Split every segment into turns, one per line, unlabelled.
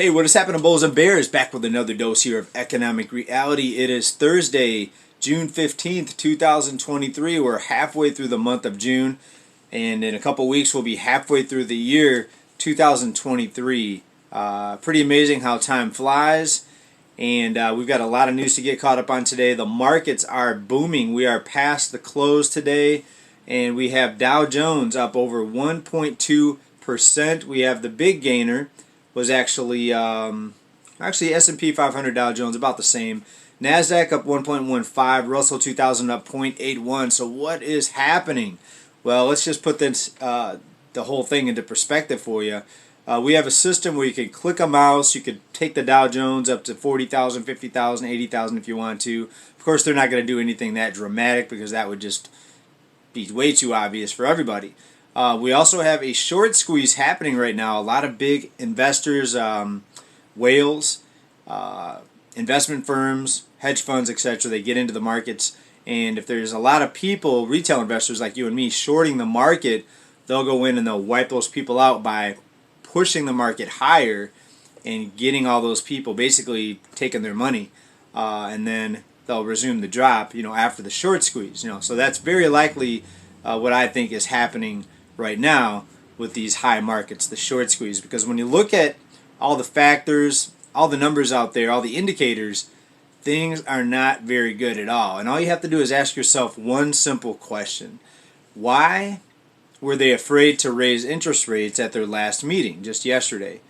Hey, what is happening, Bulls and Bears? Back with another dose here of economic reality. It is Thursday, June 15th, 2023. We're halfway through the month of June, and in a couple weeks, we'll be halfway through the year 2023. Pretty amazing how time flies, and we've got a lot of news to get caught up on today. The markets are booming. We are past the close today, and we have Dow Jones up over 1.2%. We have the big gainer was actually S&P 500, Dow Jones about the same. NASDAQ up 1.15, Russell 2000 up 0.81. So what is happening? Well, let's just put this the whole thing into perspective for you. We have a system where you can click a mouse, you could take the Dow Jones up to 40,000, 50,000, 80,000 if you want to. Of course, they're not going to do anything that dramatic because that would just be way too obvious for everybody. We also have a short squeeze happening right now. A lot of big investors, whales, investment firms, hedge funds, etc., they get into the markets. And if there's a lot of people, retail investors like you and me, shorting the market, they'll go in and they'll wipe those people out by pushing the market higher and getting all those people basically taking their money. And then they'll resume the drop, after the short squeeze. So that's very likely what I think is happening right now with these high markets, the short squeeze. Because when you look at all the factors, all the numbers out there, all the indicators, things are not very good at all. And all you have to do is ask yourself one simple question. Why were they afraid to raise interest rates at their last meeting just yesterday?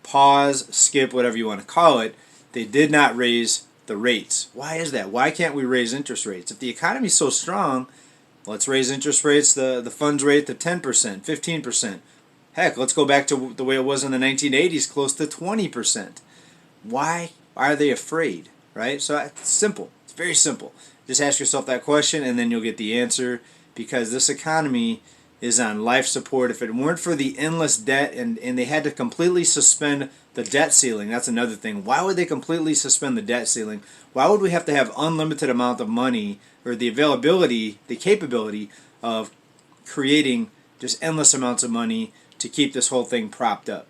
Pause, skip, whatever you want to call it. They did not raise the rates. Why is that? Why can't we raise interest rates? If the economy is so strong, let's raise interest rates, the funds rate to 10%, 15%. Heck, let's go back to the way it was in the 1980s, close to 20%. Why are they afraid, right? So it's simple. It's very simple. Just ask yourself that question and then you'll get the answer, because this economy is on life support. If it weren't for the endless debt and they had to completely suspend the debt ceiling, that's another thing. Why would they completely suspend the debt ceiling? Why would we have to have unlimited amount of money, or the availability, the capability of creating just endless amounts of money to keep this whole thing propped up?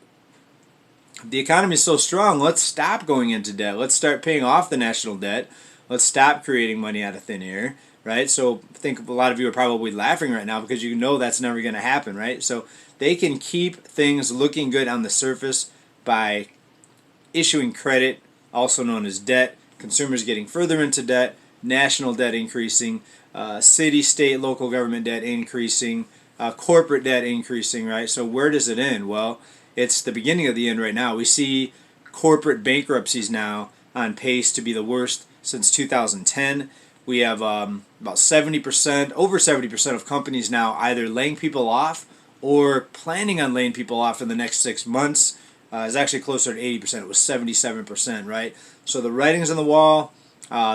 If the economy is so strong, let's stop going into debt. Let's start paying off the national debt. Let's stop creating money out of thin air, right? So I think a lot of you are probably laughing right now because you know that's never going to happen, right? So they can keep things looking good on the surface by issuing credit, also known as debt, consumers getting further into debt, national debt increasing, city, state, local government debt increasing, corporate debt increasing, right? So where does it end? Well, it's the beginning of the end right now. We see corporate bankruptcies now on pace to be the worst since 2010. We have about 70%, over 70% of companies now either laying people off or planning on laying people off in the next 6 months. It's actually closer to 80%. It was 77%, right? So the writing's on the wall.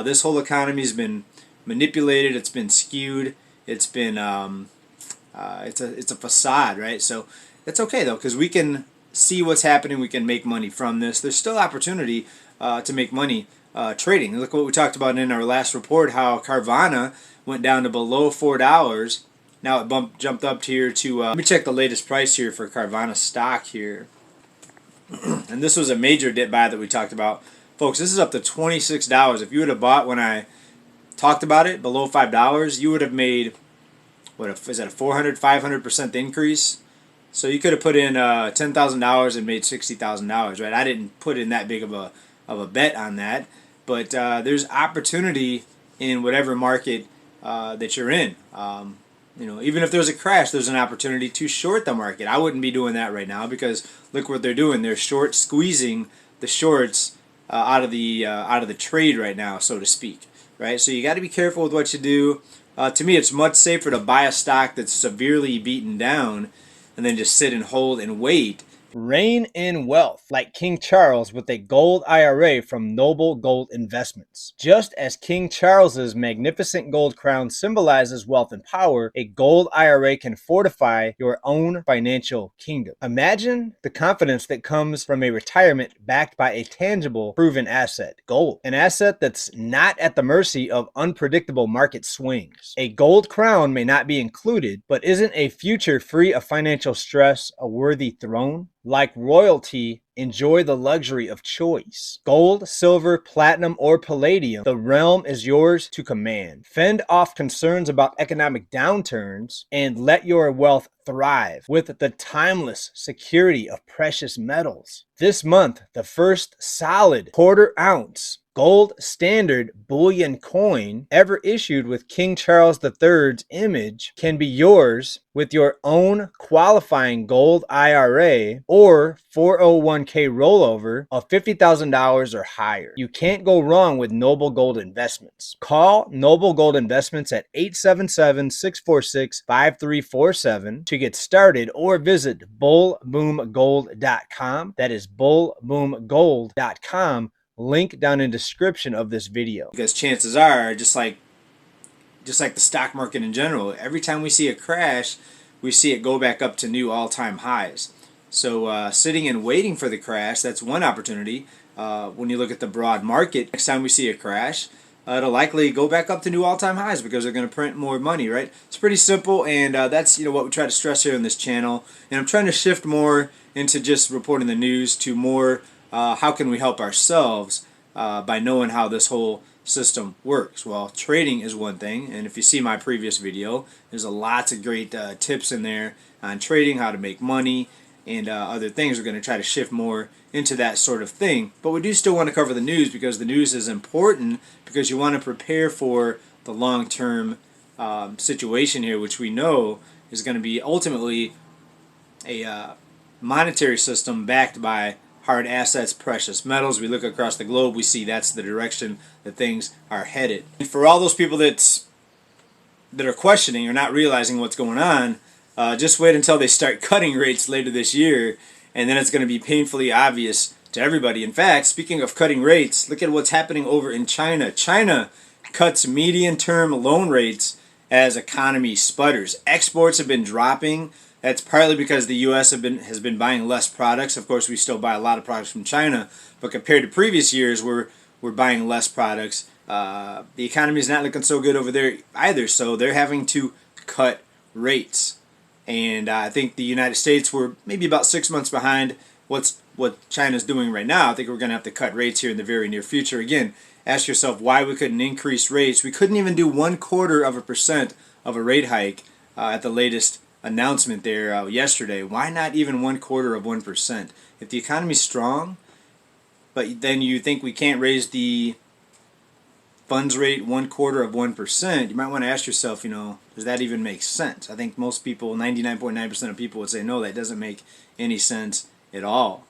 This whole economy has been manipulated. It's been skewed. It's been it's a facade, right? So it's okay though, because we can see what's happening. We can make money from this. There's still opportunity to make money trading. Look what we talked about in our last report. How Carvana went down to below $4. Now it jumped up here to. Let me check the latest price here for Carvana stock here. And this was a major dip buy that we talked about. Folks, this is up to $26. If you would have bought when I talked about it, below $5, you would have made, is that a 500% increase? So you could have put in $10,000 and made $60,000, right? I didn't put in that big of a bet on that. But there's opportunity in whatever market that you're in. Even if there's a crash, there's an opportunity to short the market. I wouldn't be doing that right now because look what they're doing. They're short squeezing the shorts out of the trade right now, so to speak. Right? So you got to be careful with what you do. To me, it's much safer to buy a stock that's severely beaten down and then just sit and hold and wait.
Reign in wealth like King Charles with a gold IRA from Noble Gold Investments. Just as King Charles's magnificent gold crown symbolizes wealth and power, a gold IRA can fortify your own financial kingdom. Imagine the confidence that comes from a retirement backed by a tangible, proven asset, gold. An asset that's not at the mercy of unpredictable market swings. A gold crown may not be included, but isn't a future free of financial stress a worthy throne? Like royalty, enjoy the luxury of choice. Gold, silver, platinum, or palladium, the realm is yours to command. Fend off concerns about economic downturns and let your wealth thrive with the timeless security of precious metals. This month, the first solid quarter ounce gold standard bullion coin ever issued with King Charles III's image can be yours with your own qualifying gold IRA or 401k rollover of $50,000 or higher. You can't go wrong with Noble Gold Investments. Call Noble Gold Investments at 877-646-5347 to get started, or visit bullboomgold.com. That is bullboomgold.com. Link down in the description of this video.
Because chances are, just like the stock market in general, every time we see a crash, we see it go back up to new all-time highs. So sitting and waiting for the crash, that's one opportunity. When you look at the broad market, next time we see a crash, it'll likely go back up to new all-time highs because they're going to print more money, right? It's pretty simple, and that's what we try to stress here on this channel. And I'm trying to shift more into just reporting the news to more how can we help ourselves by knowing how this whole system works. Well, trading is one thing, and if you see my previous video, there's lots of great tips in there on trading, how to make money, and other things. We're going to try to shift more into that sort of thing, but we do still want to cover the news because the news is important, because you want to prepare for the long-term situation here, which we know is going to be ultimately a monetary system backed by hard assets, precious metals. We look across the globe, we see that's the direction that things are headed. And for all those people that are questioning or not realizing what's going on, just wait until they start cutting rates later this year, and then it's going to be painfully obvious to everybody. In fact, speaking of cutting rates, look at what's happening over in China. China cuts median-term loan rates as economy sputters. Exports have been dropping. That's partly because the U.S. has been buying less products. Of course, we still buy a lot of products from China, but compared to previous years, we're buying less products. The economy is not looking so good over there either, so they're having to cut rates. And I think the United States, were maybe about 6 months behind what China's doing right now. I think we're going to have to cut rates here in the very near future. Again, ask yourself why we couldn't increase rates. We couldn't even do 0.25% of a rate hike at the latest announcement there yesterday. Why not even 0.25%? If the economy's strong, but then you think we can't raise the funds rate 0.25%, you might want to ask yourself, does that even make sense? I think most people, 99.9% of people, would say no, that doesn't make any sense at all.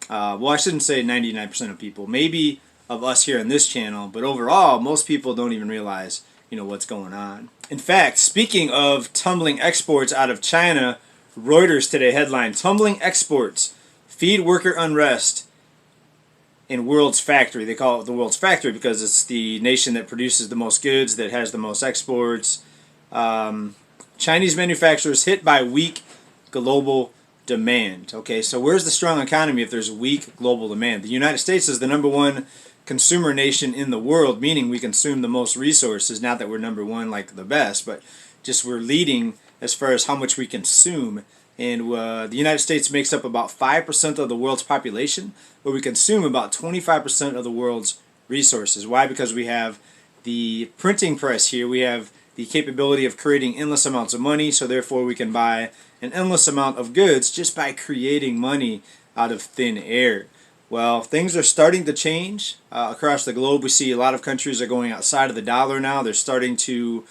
Well, I shouldn't say 99% of people, maybe of us here on this channel, but overall, most people don't even realize what's going on. In fact, speaking of tumbling exports out of China, Reuters today headline, tumbling exports feed worker unrest in world's factory. They call it the world's factory because it's the nation that produces the most goods, that has the most exports. Chinese manufacturers hit by weak global demand. Okay, so where's the strong economy if there's weak global demand? The United States is the #1 consumer nation in the world, meaning we consume the most resources. Not that we're #1 like the best, but just we're leading as far as how much we consume. And the United States makes up about 5% of the world's population, but we consume about 25% of the world's resources. Why? Because we have the printing press here. We have the capability of creating endless amounts of money, so therefore we can buy an endless amount of goods just by creating money out of thin air. Well, things are starting to change across the globe. We see a lot of countries are going outside of the dollar now. They're starting to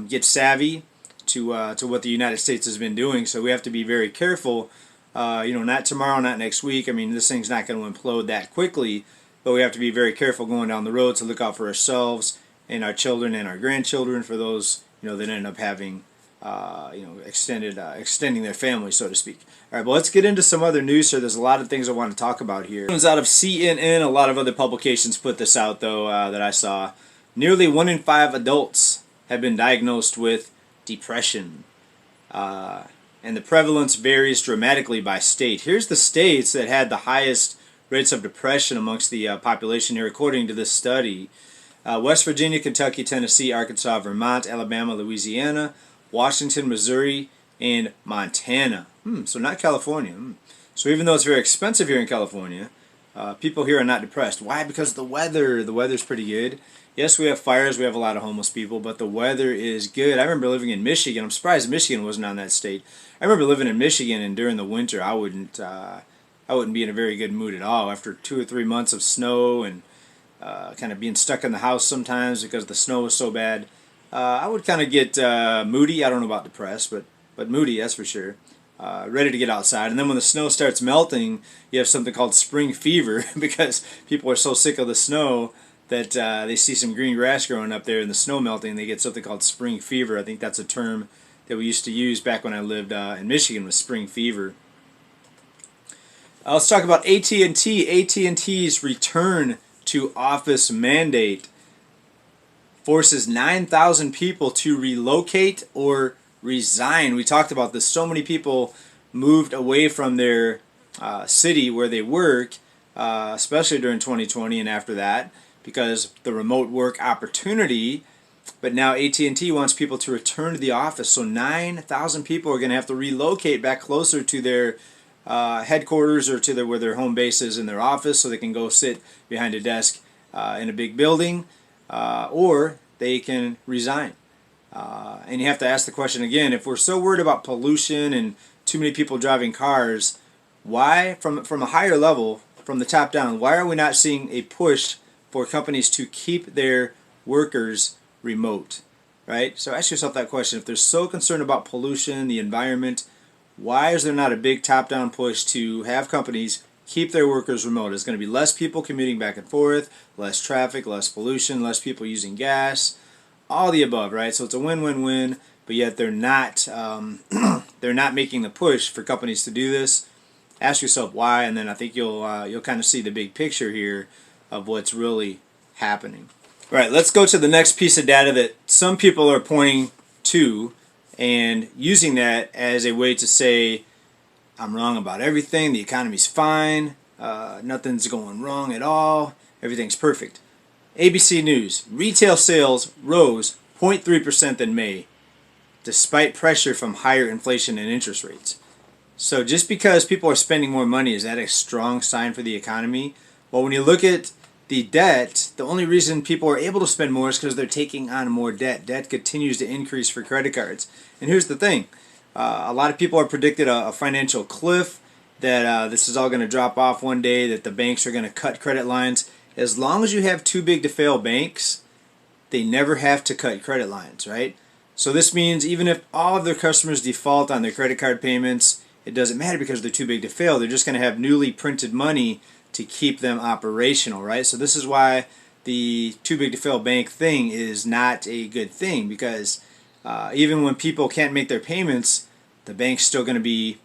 get savvy to what the United States has been doing. So we have to be very careful. Not tomorrow, not next week. I mean, this thing's not going to implode that quickly, but we have to be very careful going down the road to look out for ourselves and our children and our grandchildren, for those that end up having extending their family, so to speak. All right, but let's get into some other news here. There's a lot of things I want to talk about here. This one's out of CNN. A lot of other publications put this out, though, that I saw. Nearly 1 in 5 adults have been diagnosed with depression. And the prevalence varies dramatically by state. Here's the states that had the highest rates of depression amongst the population here, according to this study. West Virginia, Kentucky, Tennessee, Arkansas, Vermont, Alabama, Louisiana, Washington, Missouri, and Montana. So not California. So even though it's very expensive here in California, people here are not depressed. Why? Because the weather. The weather's pretty good. Yes, we have fires, we have a lot of homeless people, but the weather is good. I remember living in Michigan. I'm surprised Michigan wasn't on that state. I remember living in Michigan, and during the winter, I wouldn't be in a very good mood at all. After 2 or 3 months of snow and kind of being stuck in the house sometimes because the snow was so bad, I would kind of get moody. I don't know about depressed, but moody, that's for sure. Ready to get outside. And then when the snow starts melting, you have something called spring fever because people are so sick of the snow that they see some green grass growing up there and the snow melting, and they get something called spring fever. I think that's a term that we used to use back when I lived in Michigan, was spring fever. Let's talk about AT&T. AT&T's return to office mandate forces 9,000 people to relocate or resign. We talked about this. So many people moved away from their city where they work, especially during 2020 and after that, because the remote work opportunity. But now AT&T wants people to return to the office. So 9,000 people are going to have to relocate back closer to their headquarters or to where their home base is in their office, so they can go sit behind a desk in a big building, or they can resign. And you have to ask the question again, if we're so worried about pollution and too many people driving cars, why, from a higher level, from the top down, why are we not seeing a push for companies to keep their workers remote, right? So ask yourself that question. If they're so concerned about pollution, the environment, why is there not a big top-down push to have companies keep their workers remote? It's going to be less people commuting back and forth, less traffic, less pollution, less people using gas, all the above, right? So it's a win-win-win, but yet they're not they're not making the push for companies to do this. Ask yourself why, and then I think you'll kind of see the big picture here of what's really happening. All right, let's go to the next piece of data that some people are pointing to and using that as a way to say, I'm wrong about everything, the economy's fine, nothing's going wrong at all, everything's perfect. ABC News, retail sales rose 0.3% in May, despite pressure from higher inflation and interest rates. So just because people are spending more money, is that a strong sign for the economy? Well, when you look at the debt, the only reason people are able to spend more is because they're taking on more debt. Debt continues to increase for credit cards. And here's the thing. A lot of people have predicted a financial cliff, that this is all going to drop off one day, that the banks are going to cut credit lines. As long as you have too big to fail banks, they never have to cut credit lines, right? So this means even if all of their customers default on their credit card payments, it doesn't matter because they're too big to fail. They're just going to have newly printed money to keep them operational, right? So this is why the too big to fail bank thing is not a good thing, because even when people can't make their payments, the bank's still going to be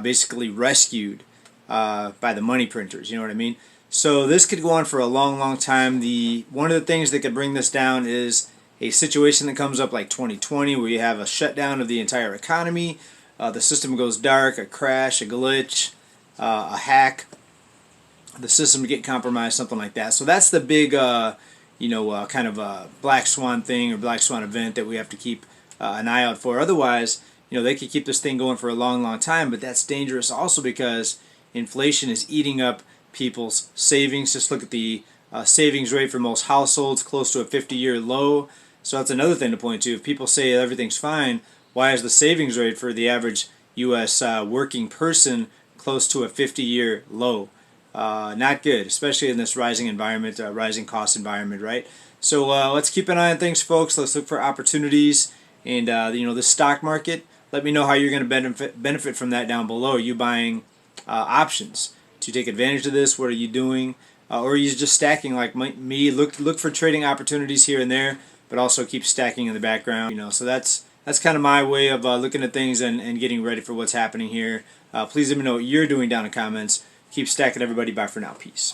basically rescued by the money printers. You know what I mean? So this could go on for a long, long time. One of the things that could bring this down is a situation that comes up like 2020, where you have a shutdown of the entire economy, the system goes dark, a crash, a glitch, a hack, the system get compromised, something like that. So that's the big, kind of a black swan thing or black swan event that we have to keep an eye out for. Otherwise, they could keep this thing going for a long, long time, but that's dangerous also because inflation is eating up people's savings. Just look at the savings rate for most households, close to a 50-year low. So that's another thing to point to. If people say everything's fine, why is the savings rate for the average U.S. Working person close to a 50-year low? Not good, especially in this rising environment, rising cost environment, right? So let's keep an eye on things, folks. Let's look for opportunities. And, the stock market, let me know how you're going to benefit from that down below. Are you buying options to take advantage of this? What are you doing? Or are you just stacking like me? Look for trading opportunities here and there, but also keep stacking in the background. So that's kind of my way of looking at things and getting ready for what's happening here. Please let me know what you're doing down in the comments. Keep stacking, everybody. Bye for now. Peace.